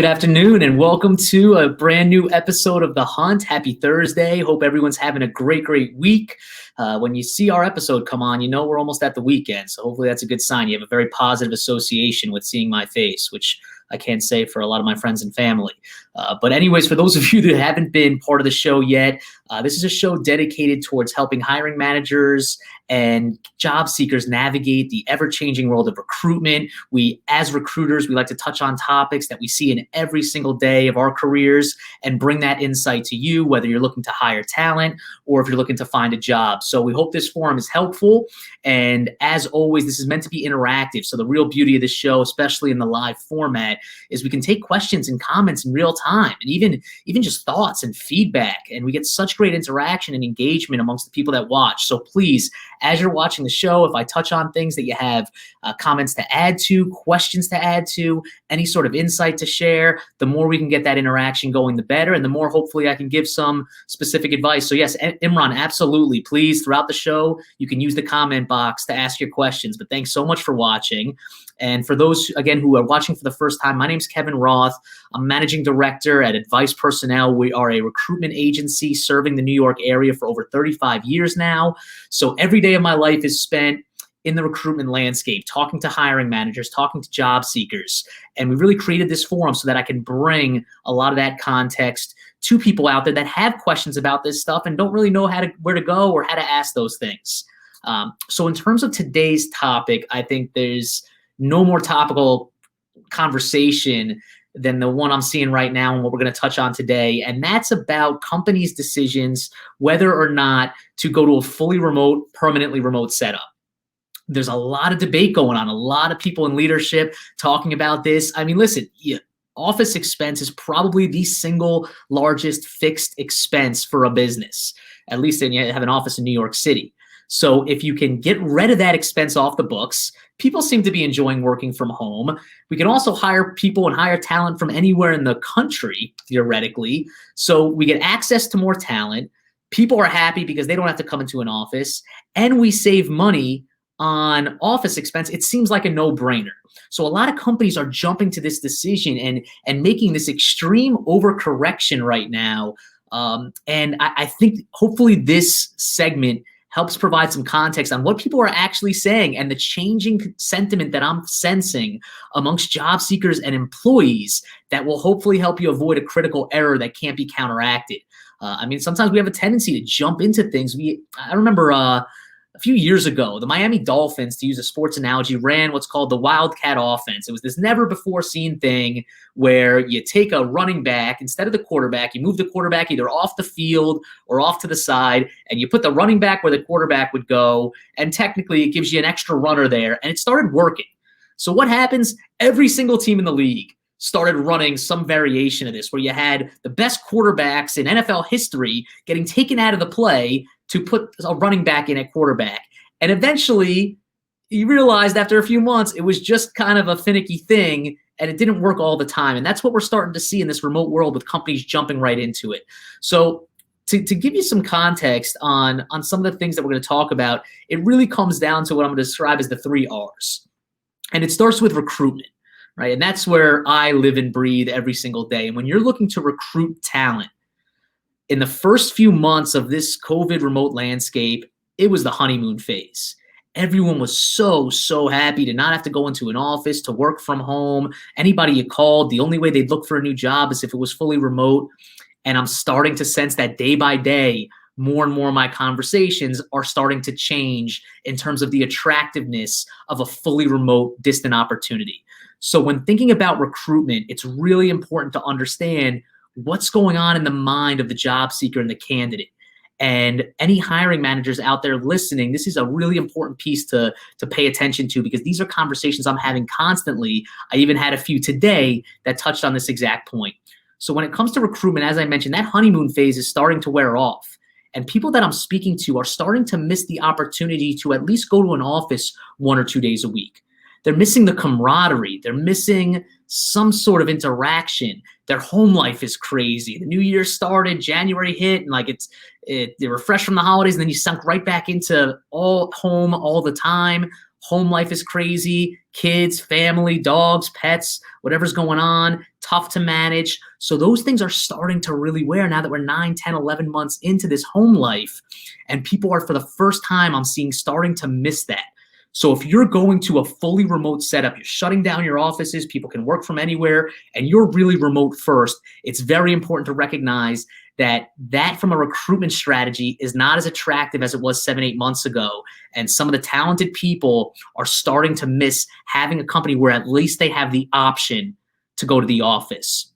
Good afternoon and welcome to a brand new episode of The Hunt. Happy Thursday. Hope everyone's having a great week. When you see our episode come on, you know we're almost at the weekend. So hopefully that's a good sign. You have a very positive association with seeing my face, which I can't say for a lot of my friends and family. But anyways, for those of you that haven't been part of the show yet, this is a show dedicated towards helping hiring managers and job seekers navigate the ever-changing world of recruitment. We, as recruiters, we like to touch on topics that we see in every single day of our careers and bring that insight to you, whether you're looking to hire talent or if you're looking to find a job. So we hope this forum is helpful. And as always, this is meant to be interactive. So the real beauty of this show, especially in the live format, is we can take questions and comments in real time and even just thoughts and feedback. And we get such great interaction and engagement amongst the people that watch. So please, as you're watching the show, if I touch on things that you have comments to add to, questions to add to, any sort of insight to share, the more we can get that interaction going, the better. And the more hopefully I can give some specific advice. So yes, Imran, absolutely. Please, throughout the show, you can use the comment box to ask your questions. But thanks so much for watching. And for those, again, who are watching for the first time, my name's Kevin Roth. I'm managing director at Advice Personnel. We are a recruitment agency serving the New York area for over 35 years now. So every day of my life is spent in the recruitment landscape, talking to hiring managers, talking to job seekers. And we really created this forum so that I can bring a lot of that context to people out there that have questions about this stuff and don't really know where to go or how to ask those things. So in terms of today's topic, I think there's no more topical conversation than the one I'm seeing right now and what we're going to touch on today. And that's about companies' decisions whether or not to go to a fully remote, permanently remote setup. There's a lot of debate going on, a lot of people in leadership talking about this. I mean, listen, office expense is probably the single largest fixed expense for a business, at least when you have an office in New York City. So if you can get rid of that expense off the books, people seem to be enjoying working from home. We can also hire people and hire talent from anywhere in the country, theoretically. So we get access to more talent. People are happy because they don't have to come into an office, and we save money on office expense. It seems like a no-brainer. So a lot of companies are jumping to this decision and making this extreme overcorrection right now. And I think hopefully this segment helps provide some context on what people are actually saying and the changing sentiment that I'm sensing amongst job seekers and employees that will hopefully help you avoid a critical error that can't be counteracted. I mean, sometimes we have a tendency to jump into things. I remember a few years ago, the Miami Dolphins, to use a sports analogy, ran what's called the Wildcat offense. It was this never-before-seen thing where you take a running back instead of the quarterback, you move the quarterback either off the field or off to the side, and you put the running back where the quarterback would go, and technically it gives you an extra runner there, and it started working. So what happens? Every single team in the league started running some variation of this, where you had the best quarterbacks in NFL history getting taken out of the play to put a running back in at quarterback. And eventually, you realized after a few months, it was just kind of a finicky thing, and it didn't work all the time. And that's what we're starting to see in this remote world with companies jumping right into it. So to give you some context on some of the things that we're going to talk about, it really comes down to what I'm going to describe as the 3 R's. And it starts with recruitment, right? And that's where I live and breathe every single day. And when you're looking to recruit talent, in the first few months of this COVID remote landscape, it was the honeymoon phase. Everyone was so happy to not have to go into an office, to work from home. Anybody you called, the only way they'd look for a new job is if it was fully remote. And I'm starting to sense that day by day, more and more of my conversations are starting to change in terms of the attractiveness of a fully remote, distant opportunity. So when thinking about recruitment, it's really important to understand what's going on in the mind of the job seeker and the candidate. And any hiring managers out there listening, this is a really important piece to pay attention to, because these are conversations I'm having constantly. I even had a few today that touched on this exact point. So when it comes to recruitment, as I mentioned, that honeymoon phase is starting to wear off. And people that I'm speaking to are starting to miss the opportunity to at least go to an office 1 or 2 days a week. They're missing the camaraderie. They're missing some sort of interaction. Their home life is crazy. The new year started, January hit, and they were fresh from the holidays, and then you sunk right back into all home all the time. Home life is crazy, kids, family, dogs, pets, whatever's going on, tough to manage. So those things are starting to really wear now that we're 9, 10, 11 months into this home life. And people are, for the first time, I'm seeing, starting to miss that. So if you're going to a fully remote setup, you're shutting down your offices, people can work from anywhere, and you're really remote first, it's very important to recognize that from a recruitment strategy is not as attractive as it was 7, 8 months ago. And some of the talented people are starting to miss having a company where at least they have the option to go to the office.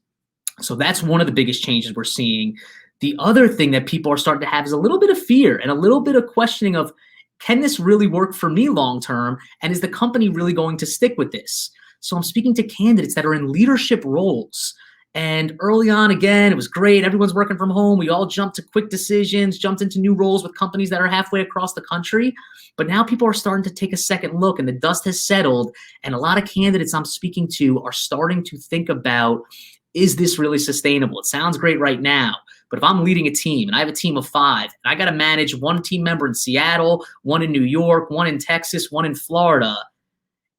So that's one of the biggest changes we're seeing. The other thing that people are starting to have is a little bit of fear and a little bit of questioning of, can this really work for me long term? And is the company really going to stick with this? So I'm speaking to candidates that are in leadership roles. And early on, again, it was great. Everyone's working from home. We all jumped to quick decisions, jumped into new roles with companies that are halfway across the country. But now people are starting to take a second look, and the dust has settled. And a lot of candidates I'm speaking to are starting to think about, is this really sustainable? It sounds great right now, but if I'm leading a team and I have a team of 5, and I got to manage one team member in Seattle, one in New York, one in Texas, one in Florida,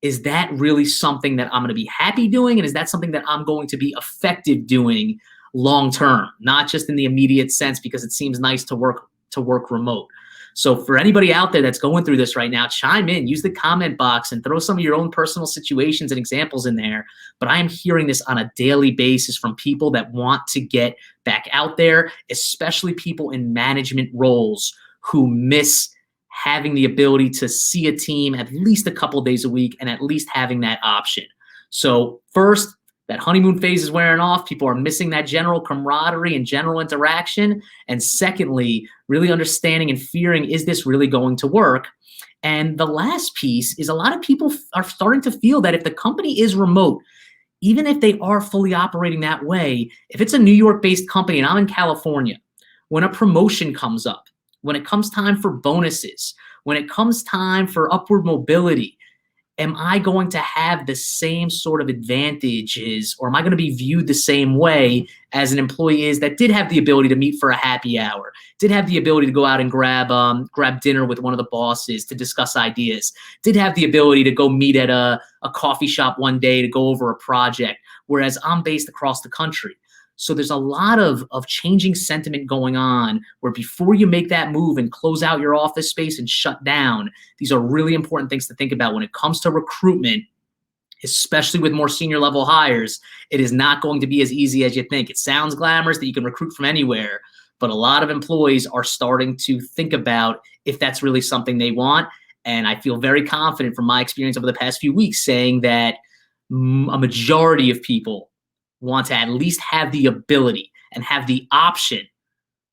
is that really something that I'm going to be happy doing? And is that something that I'm going to be effective doing long term, not just in the immediate sense because it seems nice to work remote? So for anybody out there that's going through this right now, chime in, use the comment box and throw some of your own personal situations and examples in there. But I am hearing this on a daily basis from people that want to get back out there, especially people in management roles who miss having the ability to see a team at least a couple of days a week and at least having that option. So first, that honeymoon phase is wearing off. People are missing that general camaraderie and general interaction. And secondly, really understanding and fearing, is this really going to work? And the last piece is a lot of people are starting to feel that if the company is remote, even if they are fully operating that way, if it's a New York-based company and I'm in California, when a promotion comes up, when it comes time for bonuses, when it comes time for upward mobility, am I going to have the same sort of advantages, or am I going to be viewed the same way as an employee is that did have the ability to meet for a happy hour, did have the ability to go out and grab dinner with one of the bosses to discuss ideas, did have the ability to go meet at a coffee shop one day to go over a project, whereas I'm based across the country. So there's a lot of changing sentiment going on where before you make that move and close out your office space and shut down, these are really important things to think about when it comes to recruitment, especially with more senior level hires. It is not going to be as easy as you think. It sounds glamorous that you can recruit from anywhere, but a lot of employees are starting to think about if that's really something they want. And I feel very confident from my experience over the past few weeks saying that a majority of people want to at least have the ability and have the option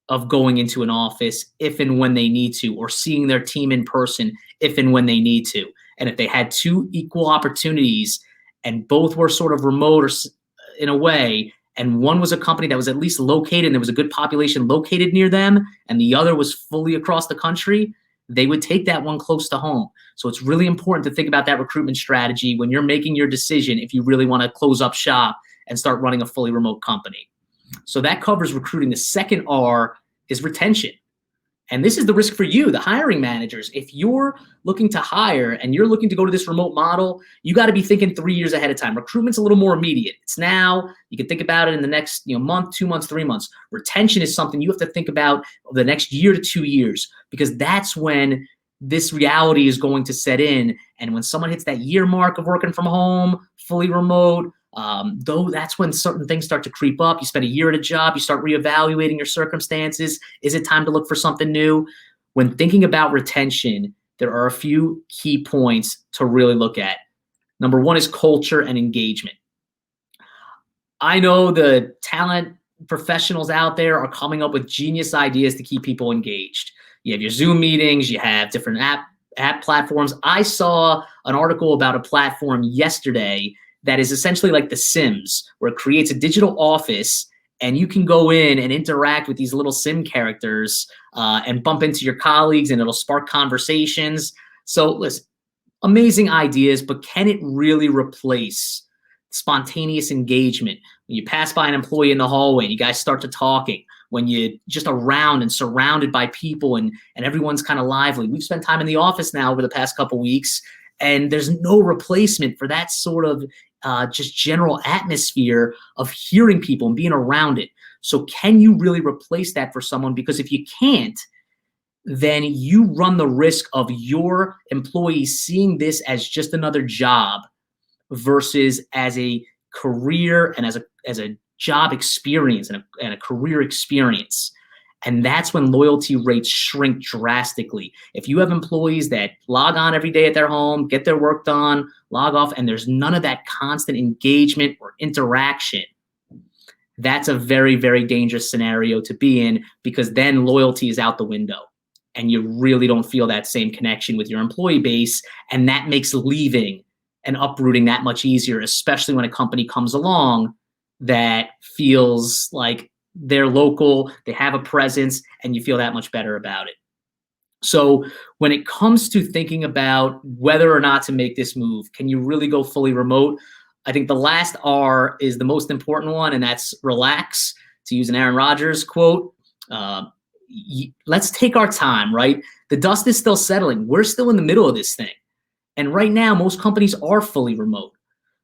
of going into an office if and when they need to, or seeing their team in person if and when they need to. And if they had 2 equal opportunities and both were sort of remote or in a way, and one was a company that was at least located and there was a good population located near them, and the other was fully across the country, they would take that one close to home. So it's really important to think about that recruitment strategy when you're making your decision if you really want to close up shop and start running a fully remote company. So that covers recruiting. The second R is retention. And this is the risk for you, the hiring managers. If you're looking to hire and you're looking to go to this remote model, you got to be thinking 3 years ahead of time. Recruitment's a little more immediate. It's now. You can think about it in the next month, 2 months, 3 months. Retention is something you have to think about over the next year to 2 years, because that's when this reality is going to set in. And when someone hits that year mark of working from home, fully remote, though, that's when certain things start to creep up. You spend a year at a job, you start reevaluating your circumstances. Is it time to look for something new? When thinking about retention, there are a few key points to really look at. Number one is culture and engagement. I know the talent professionals out there are coming up with genius ideas to keep people engaged. You have your Zoom meetings, you have different app platforms. I saw an article about a platform yesterday that is essentially like The Sims, where it creates a digital office and you can go in and interact with these little sim characters and bump into your colleagues, and it'll spark conversations. So listen, amazing ideas, but can it really replace spontaneous engagement? When you pass by an employee in the hallway and you guys start to talking, when you're just around and surrounded by people and everyone's kind of lively. We've spent time in the office now over the past couple weeks, And there's no replacement for that sort of just general atmosphere of hearing people and being around it. So can you really replace that for someone? Because if you can't, then you run the risk of your employees seeing this as just another job versus as a career and as a job experience and a career experience. And that's when loyalty rates shrink drastically. If you have employees that log on every day at their home, get their work done, log off, and there's none of that constant engagement or interaction, that's a very, very dangerous scenario to be in, because then loyalty is out the window and you really don't feel that same connection with your employee base. And that makes leaving and uprooting that much easier, especially when a company comes along that feels like they're local, they have a presence, and you feel that much better about it. So when it comes to thinking about whether or not to make this move, can you really go fully remote? I think the last R is the most important one, and that's relax. To use an Aaron Rodgers quote, let's take our time, right? The dust is still settling. We're still in the middle of this thing. And right now, most companies are fully remote.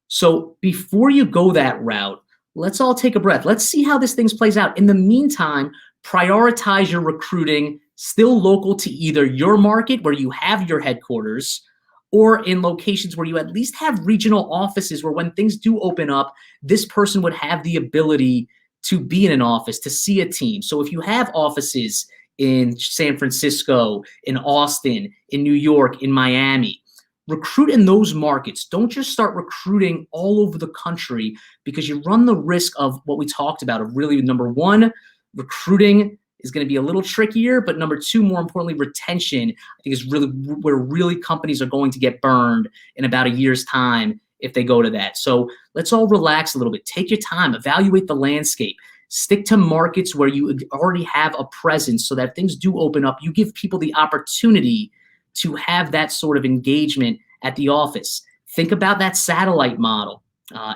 So before you go that route, let's all take a breath. Let's see how this thing plays out. In the meantime, prioritize your recruiting still local to either your market where you have your headquarters, or in locations where you at least have regional offices where when things do open up, this person would have the ability to be in an office, to see a team. So if you have offices in San Francisco, in Austin, in New York, in Miami, recruit in those markets. Don't just start recruiting all over the country, because you run the risk of what we talked about, of really, number one, recruiting is going to be a little trickier, but number two, more importantly, retention, I think, is really where really companies are going to get burned in about a year's time if they go to that. So let's all relax a little bit. Take your time, evaluate the landscape, stick to markets where you already have a presence, so that if things do open up, you give people the opportunity to have that sort of engagement at the office. Think about that satellite model.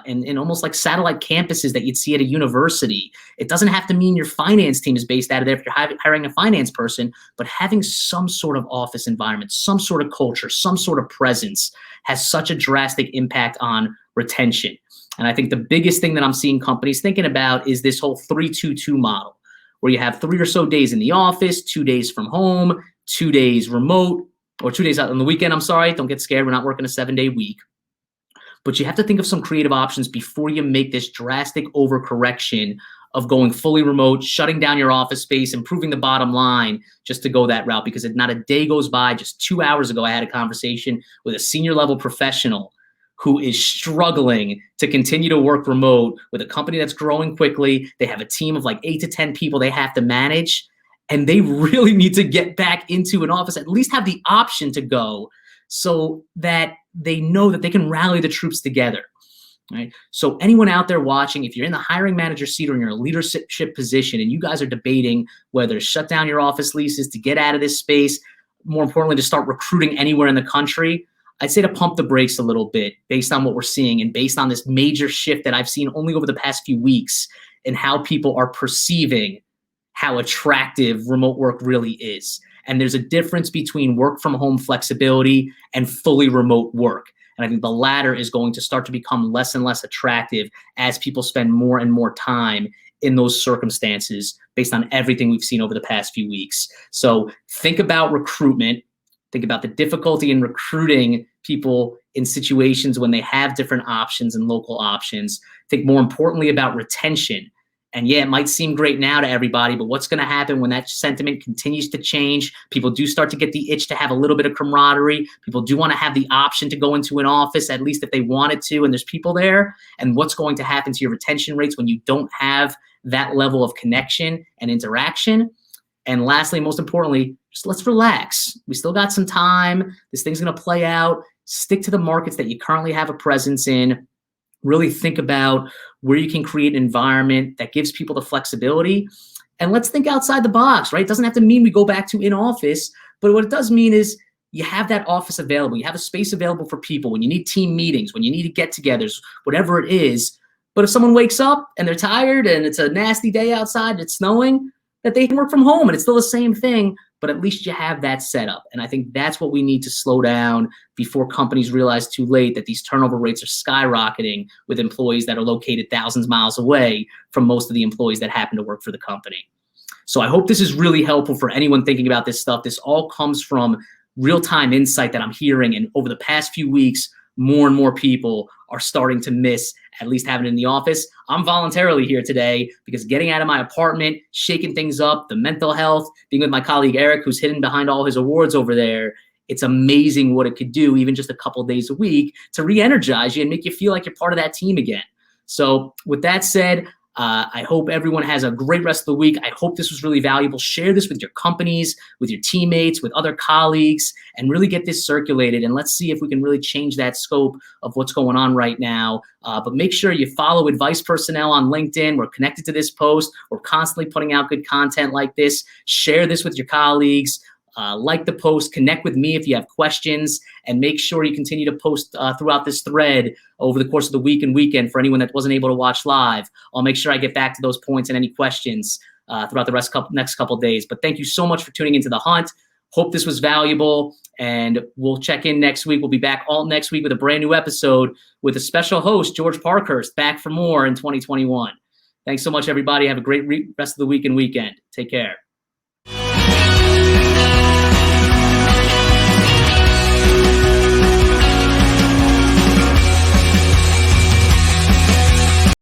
And almost like satellite campuses that you'd see at a university. It doesn't have to mean your finance team is based out of there if you're hiring a finance person, but having some sort of office environment, some sort of culture, some sort of presence has such a drastic impact on retention. And I think the biggest thing that I'm seeing companies thinking about is this whole 3-2-2 model, where you have 3 or so days in the office, 2 days from home, 2 days remote, or 2 days out on the weekend. I'm sorry, don't get scared. We're not working a 7-day week. But you have to think of some creative options before you make this drastic overcorrection of going fully remote, shutting down your office space, improving the bottom line just to go that route. Because not a day goes by. Just 2 hours ago, I had a conversation with a senior level professional who is struggling to continue to work remote with a company that's growing quickly. They have a team of like 8 to 10 people they have to manage, and they really need to get back into an office, at least have the option to go, so that they know that they can rally the troops together, right? So anyone out there watching, if you're in the hiring manager seat or in your leadership position and you guys are debating whether to shut down your office leases to get out of this space, more importantly, to start recruiting anywhere in the country, I'd say to pump the brakes a little bit based on what we're seeing and based on this major shift that I've seen only over the past few weeks in how people are perceiving how attractive remote work really is. And there's a difference between work from home flexibility and fully remote work. And I think the latter is going to start to become less and less attractive as people spend more and more time in those circumstances based on everything we've seen over the past few weeks. So think about recruitment. Think about the difficulty in recruiting people in situations when they have different options and local options. Think more importantly about retention. And yeah, it might seem great now to everybody, but what's going to happen when that sentiment continues to change? People do start to get the itch to have a little bit of camaraderie. People do want to have the option to go into an office, at least if they wanted to, and there's people there. And what's going to happen to your retention rates when you don't have that level of connection and interaction? And lastly, most importantly, just let's relax. We still got some time. This thing's going to play out. Stick to the markets that you currently have a presence in. Really think about where you can create an environment that gives people the flexibility. And let's think outside the box, right? It doesn't have to mean we go back to in office, but what it does mean is you have that office available. You have a space available for people when you need team meetings, when you need get-togethers, whatever it is. But if someone wakes up and they're tired and it's a nasty day outside, it's snowing, that they can work from home and it's still the same thing, but at least you have that set up. And I think that's what we need to slow down before companies realize too late that these turnover rates are skyrocketing with employees that are located thousands of miles away from most of the employees that happen to work for the company. So I hope this is really helpful for anyone thinking about this stuff. This all comes from real-time insight that I'm hearing. And over the past few weeks, more and more people are starting to miss at least having it in the office. I'm voluntarily here today because getting out of my apartment, shaking things up, the mental health, being with my colleague Eric, who's hidden behind all his awards over there, it's amazing what it could do, even just a couple of days a week, to re-energize you and make you feel like you're part of that team again. So with that said, I hope everyone has a great rest of the week. I hope this was really valuable. Share this with your companies, with your teammates, with other colleagues, and really get this circulated. And let's see if we can really change that scope of what's going on right now. But make sure you follow Advice Personnel on LinkedIn. We're connected to this post. We're constantly putting out good content like this. Share this with your colleagues. Like the post, connect with me if you have questions, and make sure you continue to post throughout this thread over the course of the week and weekend for anyone that wasn't able to watch live. I'll make sure I get back to those points and any questions throughout the next couple of days. But thank you so much for tuning into The Hunt. Hope this was valuable, and we'll check in next week. We'll be back all next week with a brand new episode with a special host, George Parkhurst, back for more in 2021. Thanks so much, everybody. Have a great rest of the week and weekend. Take care.